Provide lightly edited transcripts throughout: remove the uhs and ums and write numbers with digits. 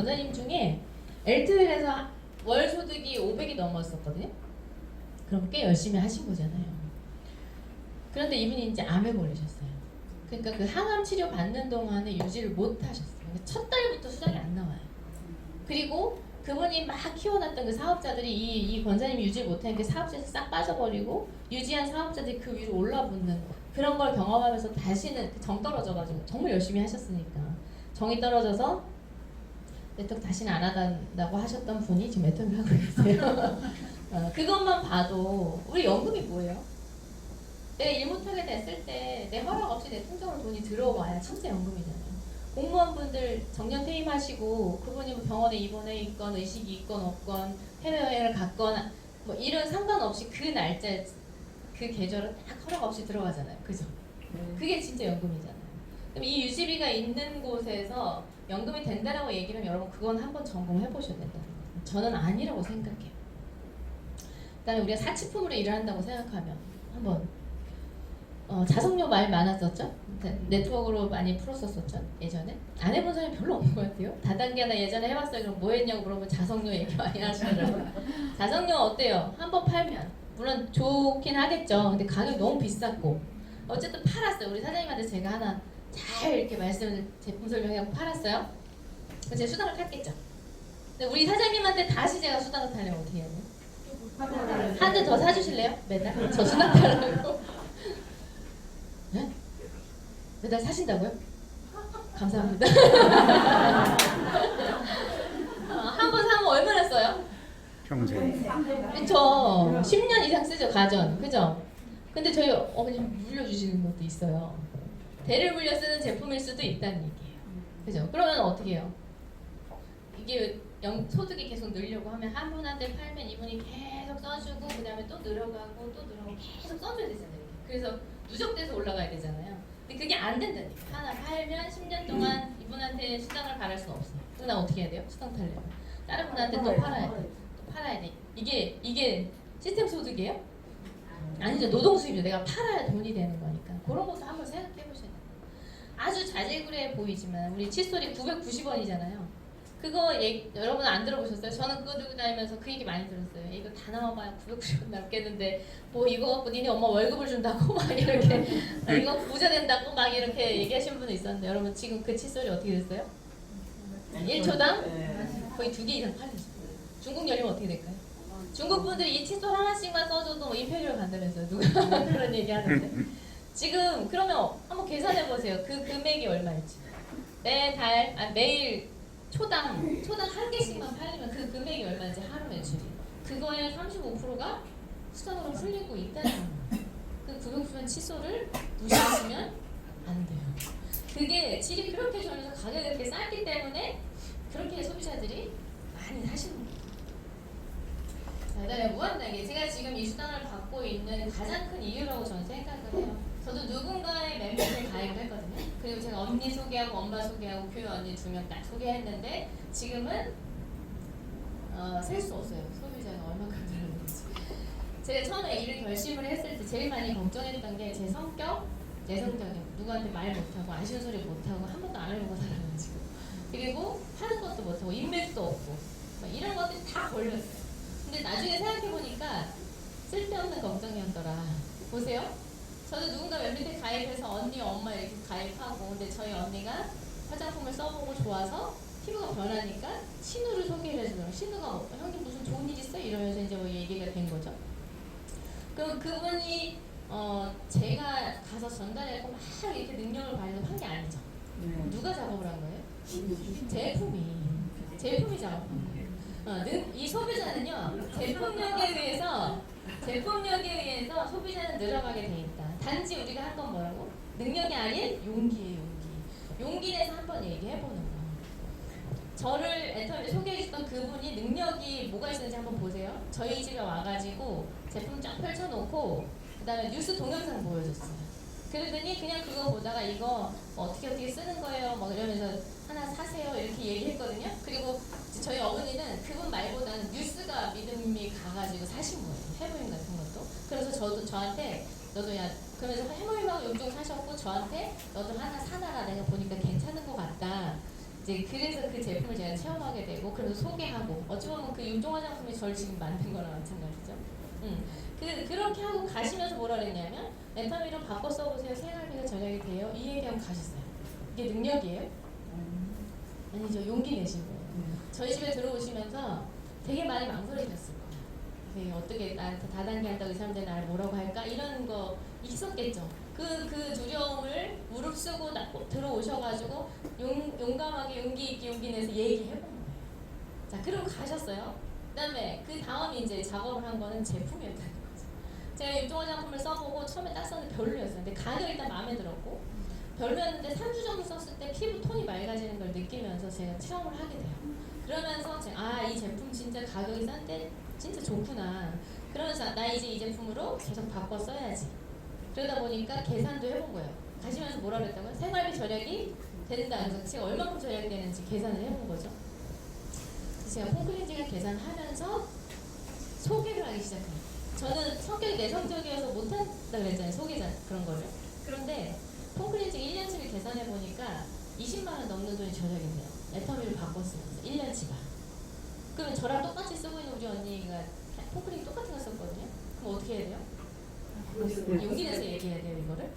권사님 중에 엘트웰에서 월 소득이 500이 넘었었거든요. 그럼 꽤 열심히 하신 거잖아요. 그런데 이분이 이제 암에 걸리셨어요. 그러니까 그 항암 치료 받는 동안에 유지를 못 하셨어요. 그러니까 첫 달부터 수당이 안 나와요. 그리고 그분이 막 키워놨던 그 사업자들이 이 권사님이 유지를 못하니까 사업자에서 싹 빠져버리고 유지한 사업자들이 그 위로 올라붙는 그런 걸 경험하면서 다시는 정 떨어져가지고 정말 열심히 하셨으니까 정이 떨어져서 메턱 다시는 안 하다고 하셨던 분이 지금 메턱을 하고 계세요. 그것만 봐도 우리 연금이 뭐예요? 내가 일 못하게 됐을 때 내 허락 없이 내 통장으로 돈이 들어와야 진짜 연금이잖아요. 공무원분들 정년 퇴임하시고 그분이 뭐 병원에 입원해 있건 의식이 있건 없건 해외여행을 갔건 뭐 이런 상관없이 그 날짜 그 계절은 딱 허락 없이 들어가잖아요. 그죠? 그게 진짜 연금이잖아요. 그럼 이 유지비가 있는 곳에서 연금이 된다라고 얘기를 하면 여러분 그건 한번 점검해 보셔야 된다는 거예요. 저는 아니라고 생각해요. 그다음에 우리가 사치품으로 일을 한다고 생각하면 한번 자석료 말 많았었죠? 네트워크로 많이 풀었었죠? 예전에? 안 해본 사람이 별로 없는 것 같아요. 다단계나 예전에 해봤어요. 그럼 뭐 했냐고 물어보면 자석료 얘기 많이 하시더라고요. 자석료 어때요? 한번 팔면 물론 좋긴 하겠죠. 근데 가격이 너무 비쌌고 어쨌든 팔았어요. 우리 사장님한테 제가 하나 잘 이렇게 제품 설명하고 팔았어요. 그럼 제 수당을 탔겠죠. 근데 우리 사장님한테 다시 제가 수당을 타려면 어떻게 해야 돼요? 한 대 더 사주실래요? 매달? 저 수당 타려고. 네? 매달 사신다고요? 감사합니다. 한 번 사면 얼마나 써요? 평생. 그쵸. 10년 이상 쓰죠, 가전. 그죠? 근데 저희 어머님 물려주시는 것도 있어요. 대를 물려 쓰는 제품일 수도 있다는 얘기예요. 그죠? 그러면 어떻게 해요? 이게 소득이 계속 늘려고 하면 한 분한테 팔면 이분이 계속 써주고 그 다음에 또 늘어가고 또 늘어가고 계속 써줘야 되잖아요. 그래서 누적돼서 올라가야 되잖아요. 근데 그게 안 된다니까. 하나 팔면 10년 동안 이분한테 수당을 바랄 수는 없어요. 그럼 나 어떻게 해야 돼요? 수당 타려면 다른 분한테 또 팔아야 돼. 또 팔아야 돼. 이게 시스템 소득이에요? 아니죠. 노동 수입이죠. 내가 팔아야 돈이 되는 거니까. 그런 것도 한번 생각해 보셔야 돼요. 아주 자질구레해 보이지만 우리 칫솔이 990원이잖아요. 그거 여러분 안 들어보셨어요? 저는 그거 들고 다니면서 그 얘기 많이 들었어요. 이거 다 나와봐야 990원 남겠는데 뭐 이거 갖고 니네 엄마 월급을 준다고 막 이렇게 이거 부자 된다고 막 이렇게 얘기하시는 분도 있었는데 여러분 지금 그 칫솔이 어떻게 됐어요? 1초당 거의 2개 이상 팔리죠. 중국 열리면 어떻게 될까요? 중국 분들이 이 칫솔 하나씩만 써줘도 임페리얼 간다면서요. 누가 그런 얘기 하는데 지금 그러면 한번 계산해 보세요. 그 금액이 얼마일지. 매일 초당 한 개씩만 팔리면 그 금액이 얼마인지 하루 매출이. 그거의 35%가 수당으로 풀리고 있다는 거예요. 그 990원 칫솔을 무시하시면 안 돼요. 그게 질이 그렇게 좋으면서 가격이 그렇게 쌌기 때문에 그렇게 소비자들이 많이 사시는 거예요. 자, 그다음에 무한단계. 제가 지금 이 수당을 받고 있는 가장 큰 이유라고 저는 생각을 해요. 저도 누군가의 멤버를 가입을 했거든요. 그리고 제가 언니 소개하고 엄마 소개하고 교회 언니 2명 딱 소개했는데 지금은 셀 수 없어요. 소비자가 얼마큼 들었는지. 제가 처음에 일을 결심을 했을 때 제일 많이 걱정했던 게 제 성격, 내성적인 누구한테 말 못하고 아쉬운 소리 못하고 한 번도 안 해본 사람이지고 그리고 하는 것도 못하고 인맥도 없고 이런 것들이 다 걸렸어요. 근데 나중에 생각해보니까 쓸데없는 걱정이었더라. 보세요. 저도 누군가 멤버한테 가입해서 언니, 엄마 이렇게 가입하고 근데 저희 언니가 화장품을 써보고 좋아서 피부가 변하니까 신우를 소개를 해주더라고요. 신우가 형님 무슨 좋은 일 있어? 이러면서 이제 뭐 얘기가 된 거죠. 그럼 그분이 제가 가서 전달하고 막 이렇게 능력을 발휘해서 한 게 아니죠. 누가 작업을 한 거예요? 제품이 작업한 거예요. 이 소비자는요 제품력에 의해서 소비자는 늘어가게 돼 있다. 단지 우리가 한 건 뭐라고? 능력이 아닌 용기예요. 용기 내서 한번 얘기해보는 거. 저를 애터미에 소개해줬던 그분이 능력이 뭐가 있었는지 한번 보세요. 저희 집에 와가지고 제품 쫙 펼쳐놓고 그 다음에 뉴스 동영상 보여줬어요. 그러더니 그냥 그거 보다가 이거 어떻게 쓰는 거예요 막 이러면서 하나 사세요 이렇게 얘기했거든요. 그리고 저희 어머니는 그분 말보다는 뉴스가 믿음이 가가지고 사신 거예요. 해모임 같은 것도. 그래서 저한테 너도 야 그러면서 해모임하고 용종 사셨고 저한테 너도 하나 사놔라 내가 보니까 괜찮은 것 같다. 이제 그래서 그 제품을 제가 체험하게 되고 그래서 소개하고 어찌 보면 그 유종 화장품이 저를 지금 만든 거랑 마찬가지죠. 그렇게 하고 가시면서 뭐라 그랬냐면 에타미로 바꿔 써보세요. 생활비가 절약이 돼요. 이 얘기하고 가셨어요. 이게 능력이에요? 아니죠. 용기 내신 거예요. 저희 집에 들어오시면서 되게 많이 망설이셨을 거예요. 되게 어떻게 나한테 다단계 한다고 이 사람들이 나를 뭐라고 할까? 이런 거 있었겠죠. 그 두려움을 무릅쓰고 들어오셔가지고 용감하게 용기 있게 용기 내서 얘기해본 거예요. 자, 그리고 가셨어요. 그다음에 그 다음 이제 작업을 한 거는 제품이었다는 거죠. 제가 유종 화장품을 써보고 처음에 딱 썼는데 별로였어요. 근데 가격이 일단 마음에 들었고 별로였는데 3주 정도 썼을 때 피부 톤이 맑아지는 걸 느끼면서 제가 체험을 하게 돼요. 그러면서 제가 이 제품 진짜 가격이 싼데 진짜 좋구나. 그러면서 나 이제 이 제품으로 계속 바꿔 써야지. 그러다 보니까 계산도 해본 거예요. 가시면서 뭐라 그랬다고요? 생활비 절약이 된다. 그래서 제가 얼마큼 절약되는지 계산을 해본 거죠. 제가 폼클렌징을 계산하면서 소개를 하기 시작해요. 저는 성격이 내성적이어서 못한다 그랬잖아요. 소개자 그런 거를. 그런데 폼클렌징 1년치를 계산해 보니까 20만 원 넘는 돈이 절약이 돼요. 에터미를 바꿨으면서 1년치가. 그러면 저랑 똑같이 쓰고 있는 우리 언니가 폼클렌징 똑같은 거 썼거든요. 그럼 어떻게 해야 돼요? 용기 내서 얘기해야 돼요, 이거를?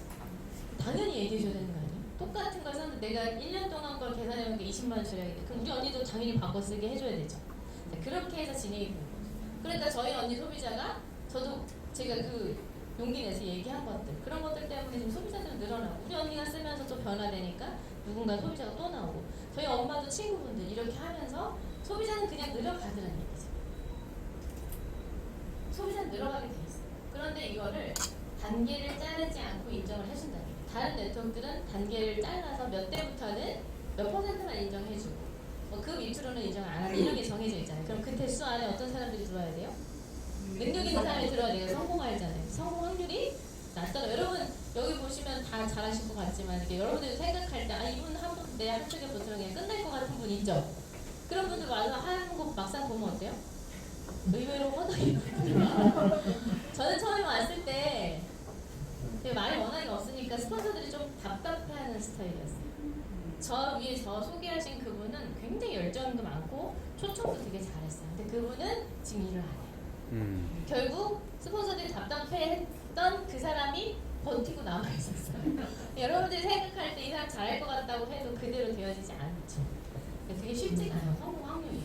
당연히 얘기해줘야 되는 거 아니에요? 똑같은 걸 썼는데 내가 1년 동안 걸 계산해보니까 20만 원 절약이 돼. 그럼 우리 언니도 당연히 바꿔 쓰게 해줘야 되죠. 자, 그렇게 해서 진행이 되는 거죠. 그러니까 저희 언니 소비자가 저도 제가 그 용기 내서 얘기한 것들 그런 것들 때문에 지금 소비자들은 늘어나고 우리 언니가 쓰면서 또 변화되니까 누군가 소비자가 또 나오고 저희 엄마도 친구분들 이렇게 하면서 소비자는 그냥 늘어가더라는 얘기죠. 소비자는 늘어가게 돼 있어요. 그런데 이거를 단계를 자르지 않고 인정을 해준다는 거예요. 다른 네트워크들은 단계를 잘라서 몇 대부터는 몇 퍼센트만 인정해주고 그 밑으로는 인정을 안 하는 이런 게 정해져 있잖아요. 그럼 그 대수 안에 어떤 사람들이 들어와야 돼요? 능력 있는 사람이 들어야 돼요. 성공하잖아요. 성공 확률이 낮더라. 여러분 여기 보시면 다 잘하실 것 같지만 이렇게 여러분들이 생각할 때 이분 한 분 내 한쪽에 붙으면 그냥 끝날 것 같은 분 있죠? 그런 분들 와서 하는 거 막상 보면 어때요? 의외로 허당이 저는 처음에 왔을 때 말이 워낙에 없으니까 스폰서들이 좀 답답해하는 스타일이었어요. 저 위에 저 소개하신 그분은 굉장히 열정도 많고 초청도 되게 잘했어요. 근데 그분은 지금 일을 안 해요. 결국 스폰서들이 답답해했던 그 사람이 버티고 남아있었어요. 여러분들이 생각할 때 이 사람 잘할 것 같다고 해도 그대로 되어지지 않죠. 그게 쉽지가 않아요. 성공 확률이.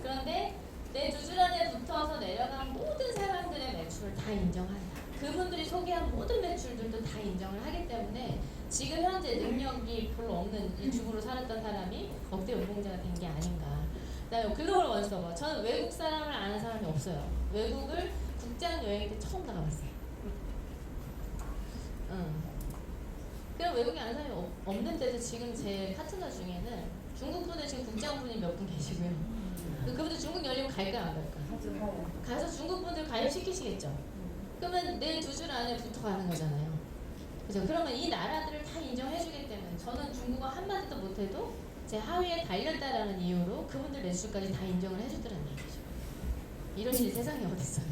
그런데 내 두 줄 안에 붙어서 내려간 모든 사람들의 매출을 다 인정한다. 그분들이 소개한 모든 매출들도 다 인정을 하기 때문에 지금 현재 능력이 별로 없는 이 주부로 살았던 사람이 억대 연봉자가 된 게 아닌가. 그다음에 글로벌 원서버. 저는 외국 사람을 아는 사람이 없어요. 외국을 국장 여행 때 처음 나가봤어요. 그럼 외국에 아는 사람이 없는데도 지금 제 파트너 중에는 중국 분들 지금 국장분이 몇 분 계시고요. 그분들 중국 열리면 갈까 안 갈까? 가서 중국 분들 가입시키시겠죠. 그러면 내 두 줄 안에 붙어 가는 거잖아요. 그죠? 그러면 이 나라들을 다 인정해주기 때문에 저는 중국어 한마디도 못해도 제 하위에 달렸다라는 이유로 그분들 매출까지 다 인정을 해주더라는 얘기죠. 이런 일이 세상에 어딨어요.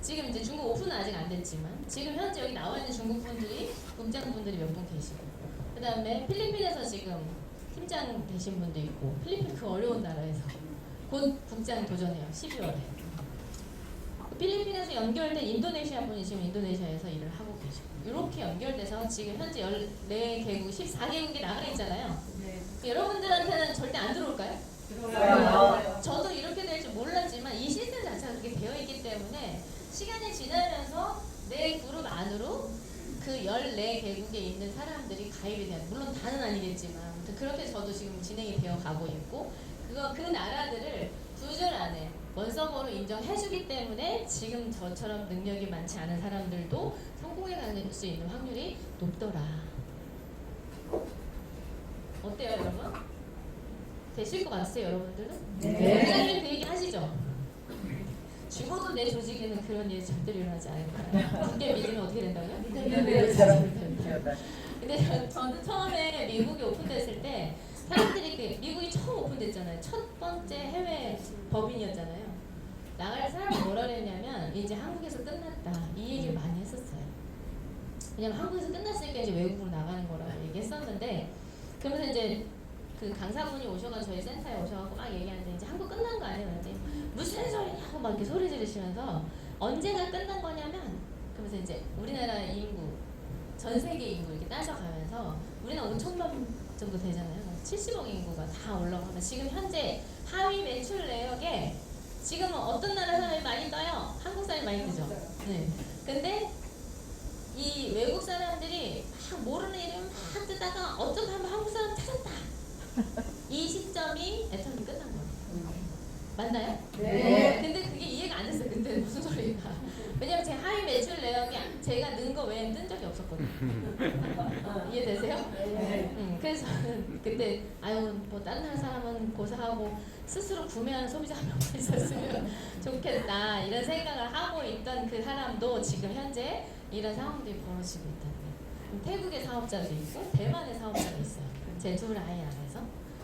지금 이제 중국 오픈은 아직 안 됐지만 지금 현재 여기 나와 있는 중국 분들이 국장분들이 몇 분 계시고 그 다음에 필리핀에서 지금 팀장 되신 분도 있고 필리핀 그 어려운 나라에서 곧 국장 도전해요. 12월에. 필리핀에서 연결된 인도네시아 분이 지금 인도네시아에서 일을 하고 계시고 이렇게 연결돼서 지금 현재 14개국, 14개국이 나가 있잖아요. 네. 여러분들한테는 절대 안 들어올까요? 들어와요. 저도 이렇게 될 줄 몰랐지만 이 시스템 자체가 그렇게 되어 있기 때문에 시간이 지나면서 내 그룹 안으로 그 14개국에 있는 사람들이 가입이 돼요. 물론 다는 아니겠지만 아무튼 그렇게 저도 지금 진행이 되어 가고 있고 그 나라들을 두 줄 안에 원서버로 인정해주기 때문에 지금 저처럼 능력이 많지 않은 사람들도 성공해 갈 수 있는 확률이 높더라. 어때요, 여러분? 되실 것 같으세요, 여러분들은? 네. 원장님 그 얘기 하시죠? 죽어도 내 조직에는 그런 일이 절대로 일어나지 않을 거예요. 굳게 믿으면 어떻게 된다고요? 근데 저는 처음에 미국이 오픈됐을 때 사람들이 미국이 처음 오픈됐잖아요. 첫 번째 해외 법인이었잖아요. 나갈 사람이 뭐라 그랬냐면 이제 한국에서 끝났다 이 얘기를 많이 했었어요. 왜냐면 한국에서 끝났으니까 이제 외국으로 나가는 거라고 얘기했었는데 그러면서 이제 그 강사분이 오셔가지고 저희 센터에 오셔가지고 막 얘기하는데 이제 한국 끝난 거 아니에요? 그랬더니 무슨 소리냐고 막 이렇게 소리 지르시면서 언제가 끝난 거냐면 그러면서 이제 우리나라 인구 전 세계 인구 이렇게 따져가면서 우리는 5천만 정도 되잖아요. 70억 인구가 다 올라가면 지금 현재 하위 매출 내역에 지금은 어떤 나라 사람이 많이 떠요? 한국 사람이 많이 뜨죠. 네. 근데 이 외국 사람들이 막 모르는 이름 막 뜨다가 어쩌다 한번 한국 사람 찾았다. 이 시점이 애터미 끝난 거예요. 맞나요? 네. 근데 그게 이해가 안 됐어요. 그때 무슨 소리가. 왜냐면 제 하위 매출 내역이 제가 넣은 거 외엔 뜬 적이 없었거든요. 이해되세요? 네. 그래서 저는 그때 아유 뭐 다른 나라 사람은 고사하고 스스로 구매하는 소비자 한 명만 있었으면 좋겠다 이런 생각을 하고 있던 그 사람도 지금 현재 이런 상황들이 벌어지고 있다는 거예요. 태국의 사업자도 있고 대만의 사업자가 있어요. 제 두 라인 안에서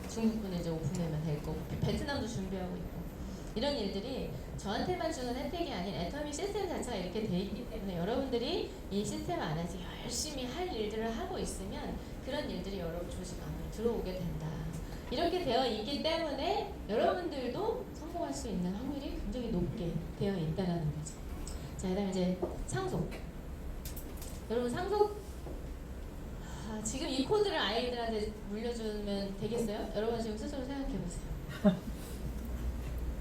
중국분을 이제 오픈하면 될 거고 베트남도 준비하고 있고 이런 일들이 저한테만 주는 혜택이 아닌 애터미 시스템 자체가 이렇게 돼 있기 때문에 여러분들이 이 시스템 안에서 열심히 할 일들을 하고 있으면 그런 일들이 여러분 조직 안으로 들어오게 된다. 이렇게 되어 있기 때문에 여러분들도 성공할 수 있는 확률이 굉장히 높게 되어 있다는 거죠. 자, 그다음에 이제 상속. 여러분 상속 지금 이 코드를 아이들한테 물려주면 되겠어요? 여러분 지금 스스로 생각해 보세요.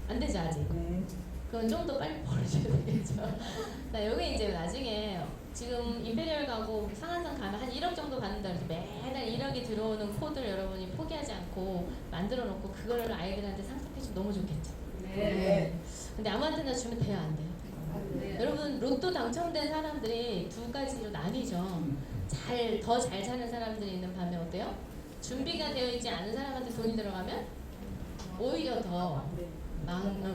안 되죠 아직. 네. 그건 좀 더 빨리 벌어져야 되겠죠. 자, 여기 이제 나중에 지금 임페리얼 가고 상한선 가면 한 1억 정도 받는다 이렇게 매달 1억이 들어오는 코드를 여러분이 포기하지 않고 만들어 놓고 그거를 아이들한테 상속해주면 너무 좋겠죠. 네. 근데 아무한테나 주면 돼요 안 돼요? 네. 여러분 로또 당첨된 사람들이 두 가지로 나뉘죠. 더 잘 사는 사람들이 있는 반면 어때요? 준비가 되어 있지 않은 사람한테 돈이 들어가면 오히려 더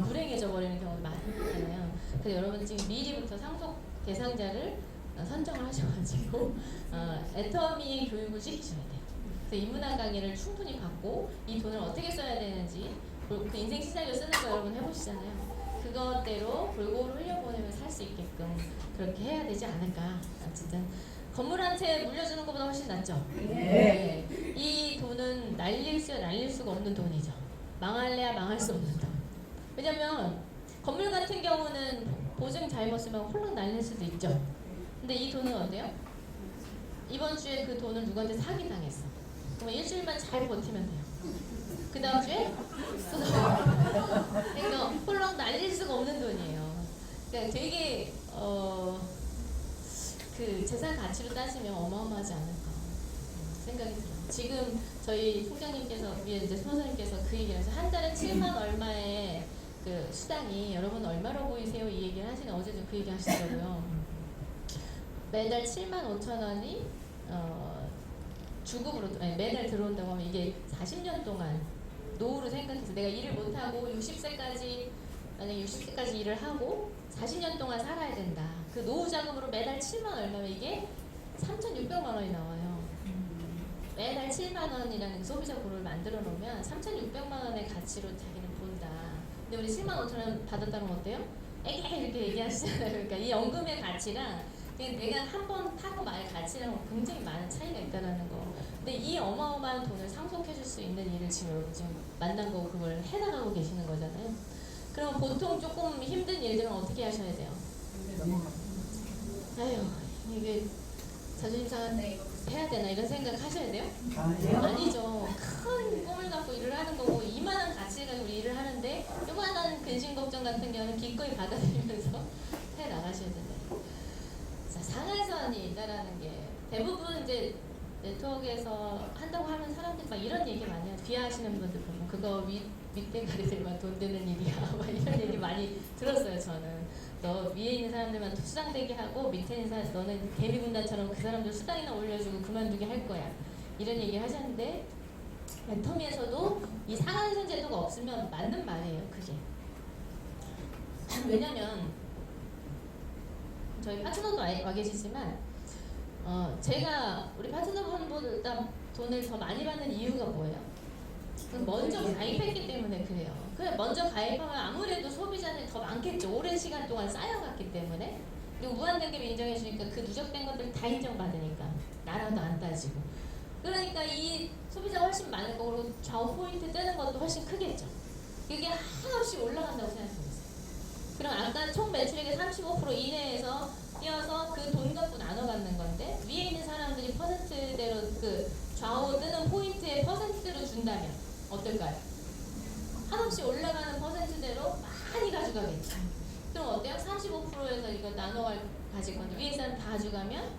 불행해져 버리는 경우가 많잖아요. 그래서 여러분 지금 미리부터 상속 대상자를 선정을 하셔가지고 애터미 교육을 시키셔야 돼요. 그래서 인문학 강의를 충분히 받고 이 돈을 어떻게 써야 되는지 그 인생 시나리오 쓰는 거 여러분 해보시잖아요. 그것대로 골고루 흘려보내면 살 수 있게끔 그렇게 해야 되지 않을까. 어쨌든 건물 한 채 물려주는 것보다 훨씬 낫죠. 네. 이 돈은 날릴 수가 없는 돈이죠. 망할래야 망할 수 없는 돈. 왜냐면 건물 같은 경우는 보증 잘못쓰면 홀랑 날릴 수도 있죠. 근데 이 돈은 어때요? 이번 주에 그 돈을 누구한테 사기당했어. 그러면 일주일만 잘 버티면 돼요. 그 다음 주에 쏟아버려요. 그러니까 홀랑 날릴 수가 없는 돈이에요. 그러니까 되게 그 재산 가치로 따지면 어마어마하지 않을까 생각이 들어요. 지금 저희 총장님께서 이제 선생님께서 그 얘기를 해서 한 달에 7만 얼마의 그 수당이 여러분 얼마로 보이세요? 이 얘기를 하시는 어제도 그 얘기 하시더라고요. 매달 7만 5천 원이 주급으로 매달 들어온다고 하면 이게 40년 동안 노후를 생각해서 내가 일을 못하고 60세까지 만약에 60세까지 일을 하고 40년 동안 살아야 된다. 그 노후 자금으로 매달 7만 얼마면 이게 3,600만 원이 나와요. 매달 7만 원이라는 소비자 고를 만들어 놓으면 3,600만 원의 가치로 자기는 본다. 근데 우리 7만 5천 원 받았다면 어때요? 에게 이렇게 얘기하시잖아요. 그러니까 이 연금의 가치랑 그냥 내가 한 번 타고 말 가치랑 굉장히 많은 차이가 있다는 거. 근데 이 어마어마한 돈을 상속해 줄 수 있는 일을 지금 여러분 지금 만난 거고 그걸 해나가고 계시는 거잖아요. 그럼 보통 조금 힘든 일들은 어떻게 하셔야 돼요? 아유 이게 자존심 상한데 이거 해야 되나 이런 생각 하셔야 돼요? 아니죠. 큰 꿈을 갖고 일을 하는 거고 이만한 가치를 가지고 일을 하는데 요만한 근심 걱정 같은 경우는 기꺼이 받아들이면서 해 나가셔야 된다. 자, 상한선이 있다라는 게 대부분 이제 네트워크에서 한다고 하면 사람들이 막 이런 얘기 많이 해요. 귀하시는 분들 보면 그거 윗대가리들만 돈 되는 일이야 막 이런 얘기 많이 들었어요. 저는 너 위에 있는 사람들만 수당되게 하고 밑에 있는 사람 너는 개미군단처럼 그 사람들 수당이나 올려주고 그만두게 할 거야 이런 얘기 하셨는데 애터미에서도 이 상한선 제도가 없으면 맞는 말이에요. 그게 왜냐면 저희 파트너도 와 계시지만 제가 우리 파트너분보다 돈을 더 많이 받는 이유가 뭐예요? 먼저 가입했기 때문에 그래요. 그래 먼저 가입하면 아무래도 소비자는 더 많겠죠. 오랜 시간 동안 쌓여갔기 때문에. 그리고 무한대급 인정해주니까 그 누적된 것들 다 인정받으니까 나라도 안 따지고 그러니까 이 소비자가 훨씬 많을 거고 그리고 좌우 포인트 뜨는 것도 훨씬 크겠죠. 그게 한없이 올라간다고 생각해보세요. 그럼 아까 총 매출액의 35% 이내에서 띄어서 그 돈 갖고 나눠 갖는 건데 위에 있는 사람들이 퍼센트대로 그 좌우 뜨는 포인트의 퍼센트로 준다면 어떨까요? 한없이 올라가는 퍼센트대로 많이 가져가겠죠. 그럼 어때요? 35%에서 이거 나눠 가질 건데 위에 사람 다 가져가면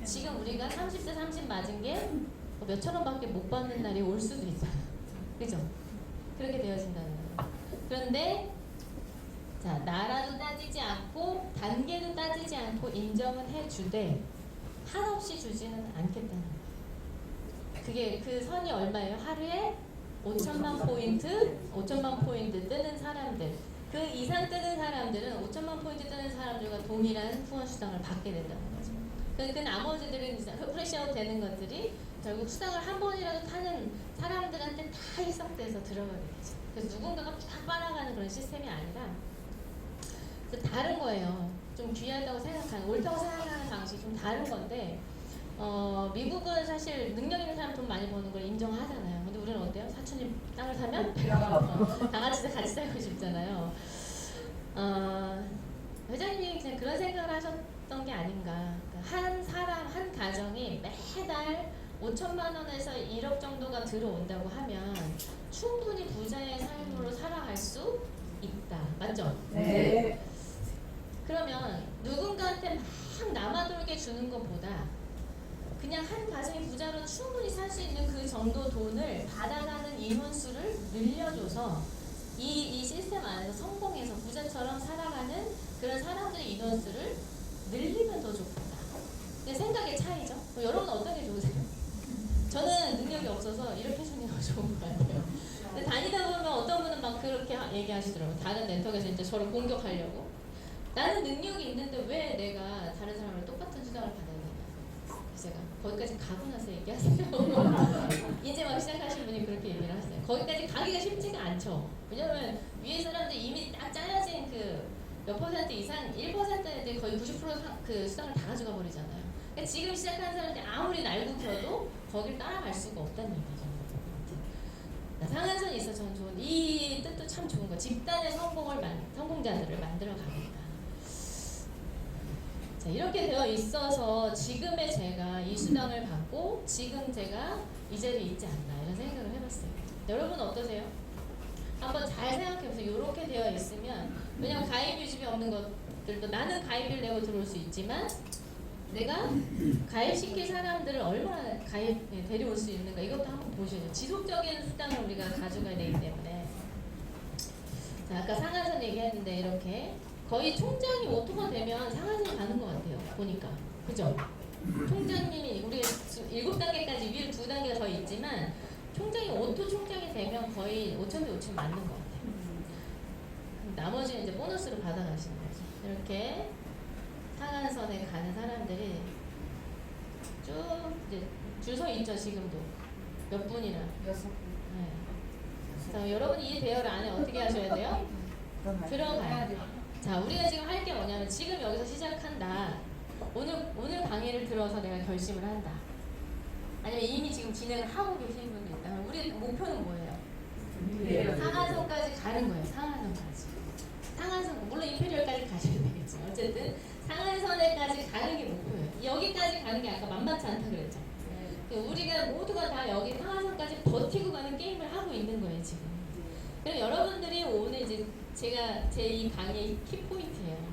지금 우리가 30대 30 맞은 게 몇천 원밖에 못 받는 날이 올 수도 있어요. 그죠? 그렇게 되어진다는 거예요. 그런데 자, 나라도 따지지 않고 단계도 따지지 않고 인정은 해주되 한없이 주지는 않겠다는 거예요. 그게 그 선이 얼마예요? 하루에 5천만 포인트 뜨는 사람들, 그 이상 뜨는 사람들은 5천만 포인트 뜨는 사람들과 동일한 후원 수당을 받게 된다는 거죠. 그 나머지들은 프레시아웃 되는 것들이 결국 수당을 한 번이라도 타는 사람들한테 다 희석돼서 들어가게 되죠. 그래서 누군가가 쫙 빨아가는 그런 시스템이 아니라 다른 거예요. 좀 귀하다고 생각하는, 옳다고 생각하는 방식이 좀 다른 건데 미국은 사실 능력 있는 사람 돈 많이 버는 걸 인정하잖아요. 근데 우리는 어때요? 사촌님 땅을 사면 다 같이 살고 싶잖아요. 회장님이 그냥 그런 생각을 하셨던 게 아닌가. 그러니까 한 사람, 한 가정이 매달 5천만 원에서 1억 정도가 들어온다고 하면 충분히 부자의 삶으로 살아갈 수 있다. 맞죠? 네. 그러면 누군가한테 막 남아돌게 주는 것보다 그냥 한 가정의 부자로 충분히 살 수 있는 그 정도 돈을 받아가는 인원수를 늘려줘서 이 시스템 안에서 성공해서 부자처럼 살아가는 그런 사람들의 인원수를 늘리면 더 좋겠다. 그 생각의 차이죠. 여러분 어떤 게 좋으세요? 저는 능력이 없어서 이렇게 해주는 게 좋은 것 같아요. 근데 다니다 보면 어떤 분은 막 그렇게 얘기하시더라고요. 다른 렌터에서 이제 저를 공격하려고. 나는 능력이 있는데 왜 내가 다른 사람을 똑같은 수당을 받아야 되냐. 제가 거기까지 가고 나서 얘기하세요. 이제 막 시작하신 분이 그렇게 얘기를 하세요. 거기까지 가기가 쉽지가 않죠. 왜냐면 위에 사람들 이미 딱 짜여진 그 몇 퍼센트 이상 1%들 거의 90% 그 수당을 다 가져가 버리잖아요. 그러니까 지금 시작하는 사람들 아무리 날고 켜도 거길 따라갈 수가 없다는 얘기죠. 상한선이 있어 저는 좋은 이 뜻도 참 좋은 거. 집단의 성공자들을 만들어 가겠다. 자, 이렇게 되어 있어서 지금의 제가 이 수당을 받고 지금 제가 이 자리에 있지 않나 이런 생각을 해봤어요. 여러분 어떠세요? 한번 잘 생각해보세요. 이렇게 되어 있으면 왜냐면 가입 유지비 없는 것들도 나는 가입비를 내고 들어올 수 있지만 내가 가입시킬 사람들을 얼마나 가입에 데려올 수 있는가 이것도 한번 보셔야죠. 지속적인 수당을 우리가 가져가야 되기 때문에. 자, 아까 상한선 얘기했는데 이렇게 거의 총장이 오토가 되면 상한선 가는 것 같아요. 보니까. 그죠? 총장님이 우리가 7단계까지 위에 2단계가 더 있지만 총장이 오토 총장이 되면 거의 5,000대 5,000 맞는 것 같아요. 나머지는 이제 보너스로 받아가시는 거죠. 이렇게 상한선에 가는 사람들이 쭉 이제 줄 서 있죠. 지금도 몇 분이나. 6분. 네. 그래서 여러분이 이 대열 안에 어떻게 하셔야 돼요? 들어가야 돼요. 자, 우리가 지금 할 게 뭐냐면 지금 여기서 시작한다. 오늘 강의를 들어서 내가 결심을 한다. 아니면 이미 지금 진행을 하고 계시는 분도 있다. 우리 목표는 뭐예요? 상한선까지 가는 거예요. 상한선 물론 임페리얼까지 가셔야 되겠죠. 어쨌든 상한선에까지 가는 게 목표예요. 여기까지 가는 게 아까 만만치 않다 그랬죠. 우리가 모두가 다 여기 상한선까지 버티고 가는 게임을 하고 있는 거예요 지금. 그럼 여러분들이 오늘 이제 제가 제 이 강의 키포인트예요.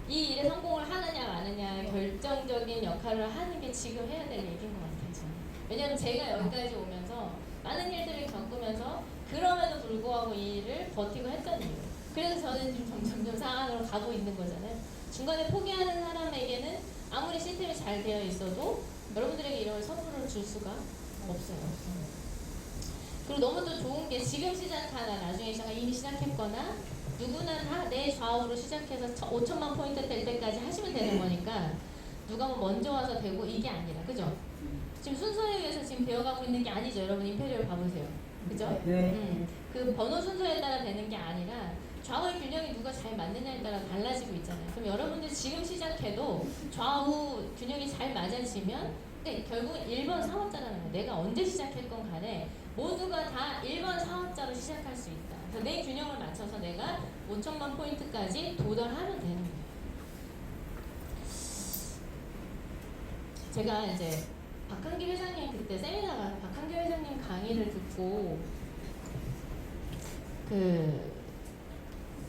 이 일에 성공을 하느냐 마느냐 결정적인 역할을 하는 게 지금 해야 될 얘기인 것 같아요. 저는. 왜냐하면 제가 여기까지 오면서 많은 일들을 겪으면서 그럼에도 불구하고 이 일을 버티고 했던 이유. 그래서 저는 지금 점점 상한으로 가고 있는 거잖아요. 중간에 포기하는 사람에게는 아무리 시스템이 잘 되어 있어도 여러분들에게 이런 선물을 줄 수가 없어요. 그리고 너무 또 좋은 게 지금 시작하나 나중에 이미 시작했거나 누구나 다 내 좌우로 시작해서 5천만 포인트 될 때까지 하시면 되는 거니까 누가 뭐 먼저 와서 되고 이게 아니라 그죠? 지금 순서에 의해서 지금 배워가고 있는 게 아니죠. 여러분 임페리얼 봐보세요. 그죠? 네. 그 번호 순서에 따라 되는 게 아니라 좌우의 균형이 누가 잘 맞느냐에 따라 달라지고 있잖아요. 그럼 여러분들 지금 시작해도 좌우 균형이 잘 맞아지면 근데 결국은 1번 사업자라는 거야. 내가 언제 시작했건 간에 모두가 다 1번 사업자로 시작할 수 있다. 그래서 내 균형을 맞춰서 내가 5천만 포인트까지 도달하면 되는 거예요. 제가 이제 박한기 회장님 그때 세미나 가서 박한기 회장님 강의를 듣고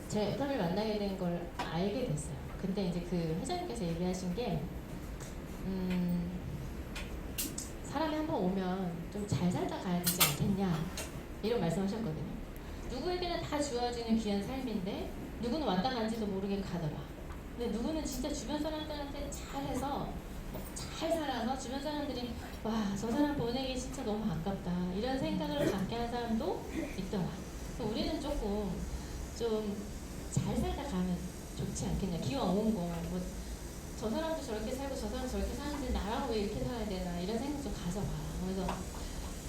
제 애tam을 만나게 된 걸 알게 됐어요. 근데 이제 그 회장님께서 얘기하신 게 사람이 한번 오면 좀 잘 살다 가야 되지 않겠냐 이런 말씀하셨거든요. 누구에게나 다 주어지는 귀한 삶인데 누구는 왔다 간지도 모르게 가더라. 근데 누구는 진짜 주변 사람들한테 잘해서 잘 살아서 주변 사람들이 와, 저 사람 보내기 진짜 너무 아깝다 이런 생각을 갖게 하는 사람도 있더라. 그래서 우리는 조금 좀 잘 살다 가면 좋지 않겠냐. 기왕 온 거 뭐 저 사람도 저렇게 살고 저 사람도 저렇게 사는데 나라고 왜 이렇게 살아야 되나 이런 생각 좀 가져봐. 그래서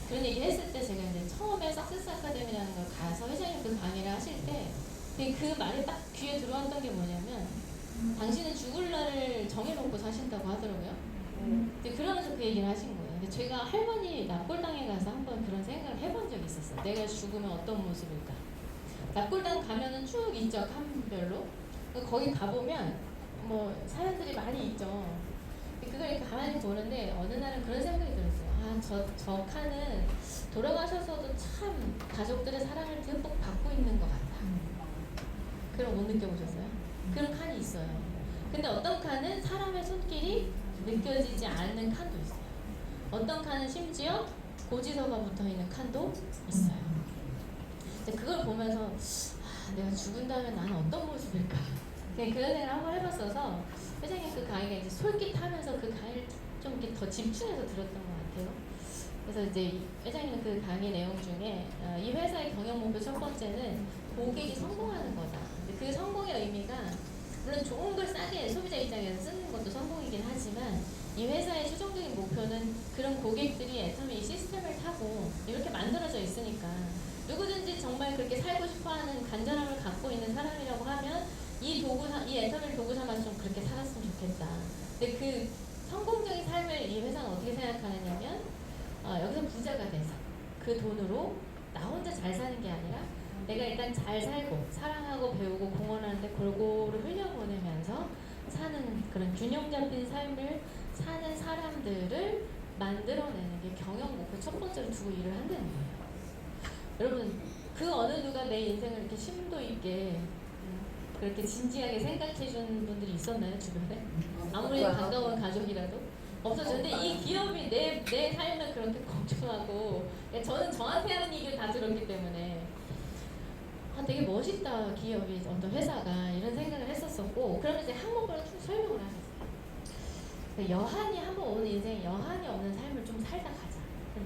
그런 얘기 했을 때 제가 이제 처음에 석세스 아카데미라는 걸 가서 회장님 그 강의를 하실 때 그 말이 딱 귀에 들어왔던 게 뭐냐면 당신은 죽을 날을 정해놓고 사신다고 하더라고요. 근데 그러면서 그 얘기를 하신 거예요. 근데 제가 할머니 납골당에 가서 한번 그런 생각을 해본 적이 있었어요. 내가 죽으면 어떤 모습일까. 납골당 가면은 쭉 있죠, 칸별로. 거기 가보면 뭐 사람들이 많이 있죠. 그걸 이렇게 가만히 보는데 어느 날은 그런 생각이 들었어요. 아, 저 칸은 돌아가셔서도 참 가족들의 사랑을 듬뿍 받고 있는 것 같다. 그런 거 못 느껴보셨어요? 그런 칸이 있어요. 근데 어떤 칸은 사람의 손길이 느껴지지 않는 칸도 있어요. 어떤 칸은 심지어 고지서가 붙어있는 칸도 있어요. 근데 그걸 보면서 내가 죽은 다음에 나는 어떤 모습일까? 그냥 그런 생각을 한번 해봤어서 회장님 그 강의가 이제 솔깃하면서 그 강의를 좀 이렇게 더 집중해서 들었던 것 같아요. 그래서 이제 회장님 그 강의 내용 중에 이 회사의 경영 목표 첫 번째는 고객이 성공하는 거다. 근데 그 성공의 의미가 물론 좋은 걸 싸게 소비자 입장에서 쓰는 것도 성공이긴 하지만 이 회사의 최종적인 목표는 그런 고객들이 애터미 이 시스템을 타고 이렇게 만들어져 있으니까 누구든지 정말 그렇게 살고 싶어하는 간절함을 갖고 있는 사람이라고 하면 이 애터미를 도구 삼아서 좀 그렇게 살았으면 좋겠다. 근데 그 성공적인 삶을 이 회사는 어떻게 생각하느냐면 여기서 부자가 돼서 그 돈으로 나 혼자 잘 사는 게 아니라 내가 일단 잘 살고 사랑하고 배우고 공헌하는데 골고루 흘려보내면서 사는 그런 균형 잡힌 삶을 사는 사람들을 만들어내는 게 경영 목표 첫 번째로 두고 일을 한다는 거예요. 여러분 그 어느 누가 내 인생을 이렇게 심도 있게 그렇게 진지하게 생각해준 분들이 있었나요 주변에? 아무리 가까운 가족이라도 없었죠. 근데 이 기업이 내 삶을 그렇게 걱정하고 저는 저한테 하는 얘기를 다 들었기 때문에 되게 멋있다 기업이 어떤 회사가 이런 생각을 했었었고 그러면 이제 항목별로 쭉 설명을 하겠어요. 여한이 한번 오는 인생 여한이 없는 삶을 좀 살다 가자.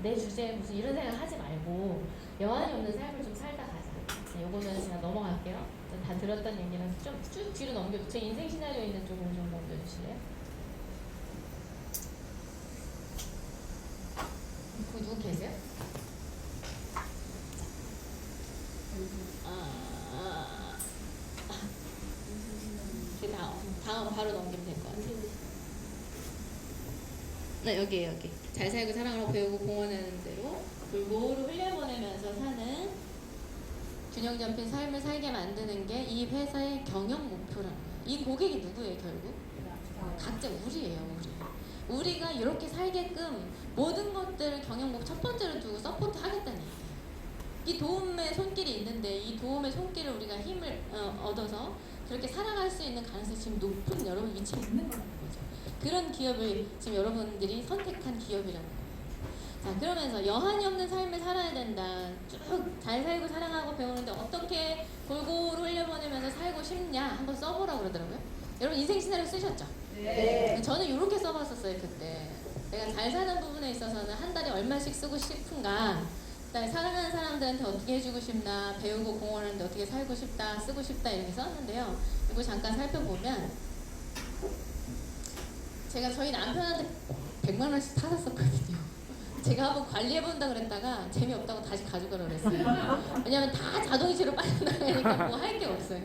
내 주제에 무슨 이런 생각 하지 말고 여한이 없는 삶을 좀 살다 가자. 요거는 그냥 넘어갈게요. 다 들었던 얘기랑 좀 쭉 뒤로 넘겨주세요. 제 인생 시나리오 있는 쪽으로 좀 넘겨주실래요? 그 누구 계세요? 그 다음 바로 넘기면 될 것 같아요. 네, 여기 잘 살고 사랑하고 배우고 공헌하는 대로 골고루 흘려보내면서 사는 균형 잡힌 삶을 살게 만드는 게 이 회사의 경영 목표라는 거예요. 이 고객이 누구예요 결국? 각자 우리예요. 우리가 이렇게 살게끔 모든 것들을 경영 목표 첫 번째로 두고 서포트 하겠다는 얘기예요. 이 도움의 손길이 있는데 이 도움의 손길을 우리가 힘을 얻어서 그렇게 살아갈 수 있는 가능성이 지금 높은 여러분 위치에 있는 거라는 거죠. 그런 기업을 지금 여러분들이 선택한 기업이라는 거예요. 자, 그러면서 여한이 없는 삶을 살아야 된다. 쭉 잘 살고 사랑하고 배우는데 어떻게 골고루 흘려보내면서 살고 싶냐 한번 써보라고 그러더라고요. 여러분 인생 시나리오 쓰셨죠? 네. 저는 이렇게 써봤었어요 그때. 내가 잘 사는 부분에 있어서는 한 달에 얼마씩 쓰고 싶은가, 그다음에 사랑하는 사람들한테 어떻게 해주고 싶나, 배우고 공헌하는데 어떻게 살고 싶다, 쓰고 싶다 이렇게 썼는데요. 이거 잠깐 살펴보면 제가 저희 남편한테 100만 원씩 사놨었거든요. 제가 한번 관리해본다 그랬다가 재미없다고 다시 가져가라고 그랬어요. 왜냐면 다 자동이체로 빠져나가니까 뭐 할 게 없어요.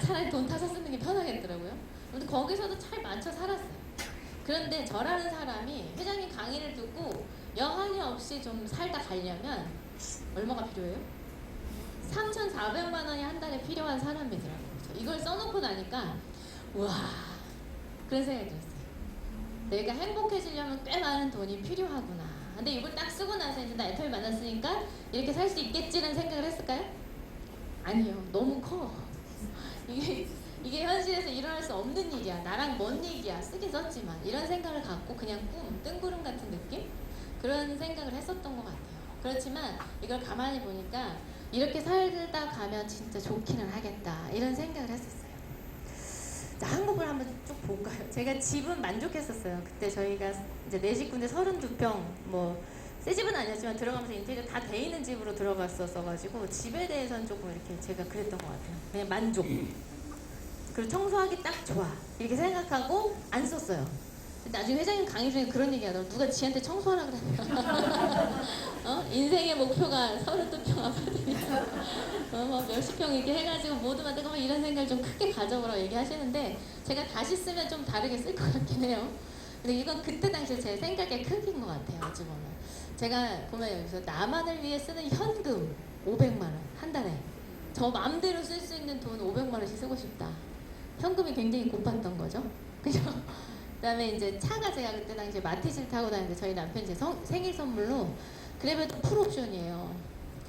차라리 돈 타서 쓰는 게 편하겠더라고요. 근데 거기서도 잘 맞춰 살았어요. 그런데 저라는 사람이 회장님 강의를 듣고 여한이 없이 좀 살다 가려면 얼마가 필요해요? 3,400만 원이 한 달에 필요한 사람이더라고요. 이걸 써놓고 나니까 와 그런 생각이 들었어요. 내가 행복해지려면 꽤 많은 돈이 필요하구나. 근데 이걸 딱 쓰고 나서 이제 나 애터미 만났으니까 이렇게 살 수 있겠지라는 생각을 했을까요? 아니요. 너무 커. 이게 현실에서 일어날 수 없는 일이야. 나랑 먼 얘기야. 쓰긴 썼지만 이런 생각을 갖고 그냥 뜬구름 같은 느낌? 그런 생각을 했었던 것 같아요. 그렇지만 이걸 가만히 보니까 이렇게 살다 가면 진짜 좋기는 하겠다 이런 생각을 했었어요. 자, 한국을 한번 쭉 볼까요? 제가 집은 만족했었어요. 그때 저희가 이제 내 식구인데 32평 뭐 새 집은 아니었지만 들어가면서 인테리어 다 돼 있는 집으로 들어갔었어가지고 집에 대해서는 조금 이렇게 제가 그랬던 것 같아요. 그냥 만족. 그리고 청소하기 딱 좋아 이렇게 생각하고 안 썼어요. 나중에 회장님 강의 중에 그런 얘기 하더라고. 누가 지한테 청소하라 그랬냐. 인생의 목표가 32평 아파트니까 뭐 몇십 평 이렇게 해가지고 모두 만들고 막 이런 생각을 좀 크게 가져보라고 얘기하시는데 제가 다시 쓰면 좀 다르게 쓸 것 같긴 해요. 근데 이건 그때 당시에 제 생각의 크기인 것 같아요. 어찌 보면 제가 보면 여기서 나만을 위해 쓰는 현금 500만 원 한 달에 저 마음대로 쓸 수 있는 돈 500만 원씩 쓰고 싶다. 현금이 굉장히 고팠던 거죠. 그죠? 그다음에 이제 차가 제가 그때 당시에 마티즈를 타고 다니는데 저희 남편 제 생일 선물로 그래도 풀옵션이에요.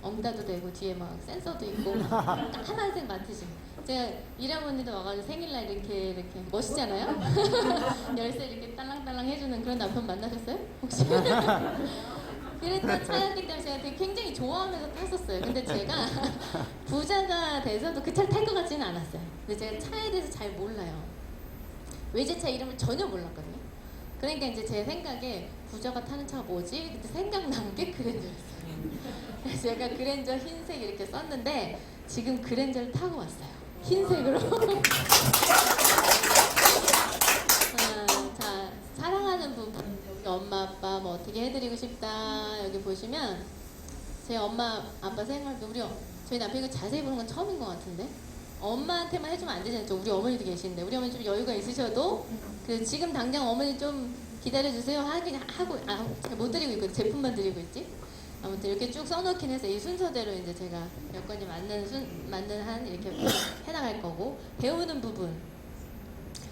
엉따도 되고 뒤에 막 센서도 있고 하얀색 마티즈. 제가 일하모니도 와가지고 생일날 이렇게 멋있잖아요. 열쇠 이렇게 딸랑딸랑 해주는 그런 남편 만나셨어요? 혹시? 그랬던 차였기 때문에 제가 되게 굉장히 좋아하면서 탔었어요. 근데 제가 부자가 돼서도 그 차를 탈 것 같지는 않았어요. 근데 제가 차에 대해서 잘 몰라요. 외제차 이름을 전혀 몰랐거든요. 그러니까 이제 제 생각에 부자가 타는 차가 뭐지? 그때 생각난 게 그랜저였어요. 그래서 제가 그랜저 흰색 이렇게 썼는데 지금 그랜저를 타고 왔어요. 흰색으로. 자, 사랑하는 부분, 우리 엄마 아빠 뭐 어떻게 해드리고 싶다. 여기 보시면 제 엄마 아빠 생활도 저희 남편이 자세히 보는 건 처음인 것 같은데. 엄마한테만 해주면 안 되잖아요. 우리 어머니도 계시는데 우리 어머니 좀 여유가 있으셔도 그 지금 당장 어머니 좀 기다려주세요 하고 잘 못 드리고 있거든요. 제품만 드리고 있지. 아무튼 이렇게 쭉 써놓긴 해서 이 순서대로 이제 제가 여건이 맞는 한 이렇게 해나갈 거고 배우는 부분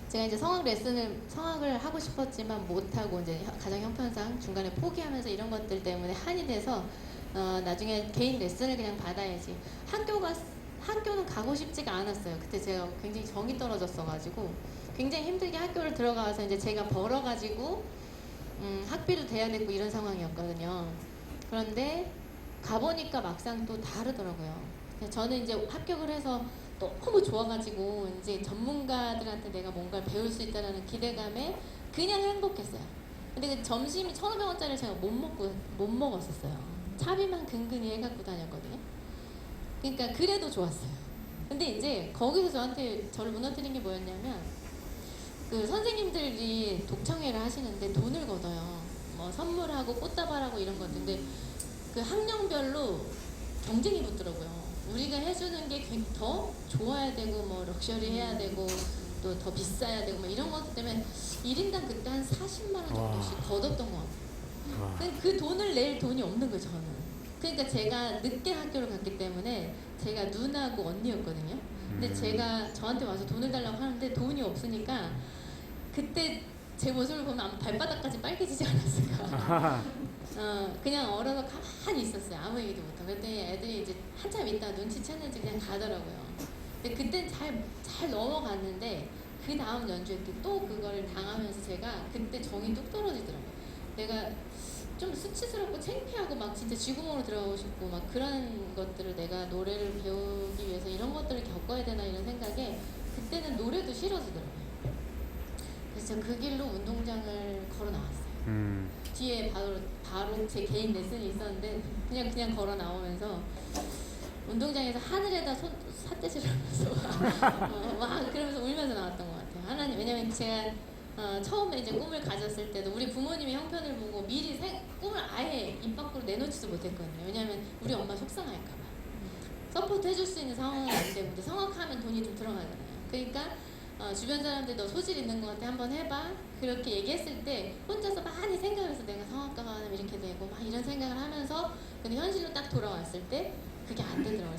제가 이제 성악을 하고 싶었지만 못하고 이제 가정 형편상 중간에 포기하면서 이런 것들 때문에 한이 돼서 나중에 개인 레슨을 그냥 받아야지 학교는 가고 싶지가 않았어요. 그때 제가 굉장히 정이 떨어졌어가지고 굉장히 힘들게 학교를 들어가서 이제 제가 벌어가지고 학비도 대야 되고 이런 상황이었거든요. 그런데 가보니까 막상 또 다르더라고요. 저는 이제 합격을 해서 너무 좋아가지고 이제 전문가들한테 내가 뭔가를 배울 수 있다는 기대감에 그냥 행복했어요. 근데 그 점심이 1,500원짜리를 제가 못 먹었었어요. 차비만 근근히 해갖고 다녔거든요. 그러니까 그래도 좋았어요. 근데 이제 거기서 저를 무너뜨린 게 뭐였냐면 그 선생님들이 독창회를 하시는데 돈을 걷어요. 뭐 선물하고 꽃다발하고 이런 것들. 근데 그 학년별로 경쟁이 붙더라고요. 우리가 해주는 게 더 좋아야 되고 뭐 럭셔리 해야 되고 또 더 비싸야 되고 뭐 이런 것 때문에 1인당 그때 한 40만 원 정도씩 걷었던 것 같아요. 그 돈을 낼 돈이 없는 거예요, 저는. 그러니까 제가 늦게 학교를 갔기 때문에 제가 누나고 언니였거든요. 근데 제가 저한테 와서 돈을 달라고 하는데 돈이 없으니까 그때 제 모습을 보면 아마 발바닥까지 빨개지지 않았을까. 그냥 얼어서 가만히 있었어요. 아무 얘기도 못하고. 그랬더니 애들이 이제 한참 있다가 눈치챘는지 그냥 가더라고요. 근데 그땐 잘 넘어갔는데 그 다음 연주에 또 그걸 당하면서 제가 그때 정이 뚝 떨어지더라고요. 내가 좀 수치스럽고 창피하고 막 진짜 쥐구멍으로 들어가고 싶고 막 그런 것들을 내가 노래를 배우기 위해서 이런 것들을 겪어야 되나 이런 생각에 그때는 노래도 싫어지더라고요. 그래서 그 길로 운동장을 걸어 나왔어요. 뒤에 바로 제 개인 레슨이 있었는데 그냥 걸어 나오면서 운동장에서 하늘에다 삿대질을 하면서 막 그러면서 울면서 나왔던 것 같아요. 하나님, 왜냐면 제가 처음에 이제 꿈을 가졌을 때도 우리 부모님의 형편을 보고 미리 꿈을 아예 입 밖으로 내놓지도 못했거든요. 왜냐면 우리 엄마 속상할까봐. 서포트 해줄 수 있는 상황은 안 되고, 근데 성악하면 돈이 좀 들어가잖아요. 그러니까 주변 사람들 너 소질 있는 것 같아 한번 해봐 그렇게 얘기했을 때 혼자서 많이 생각을 해서 내가 성악가가 하면 이렇게 되고 막 이런 생각을 하면서 근데 현실로 딱 돌아왔을 때 그게 안 되더라고요.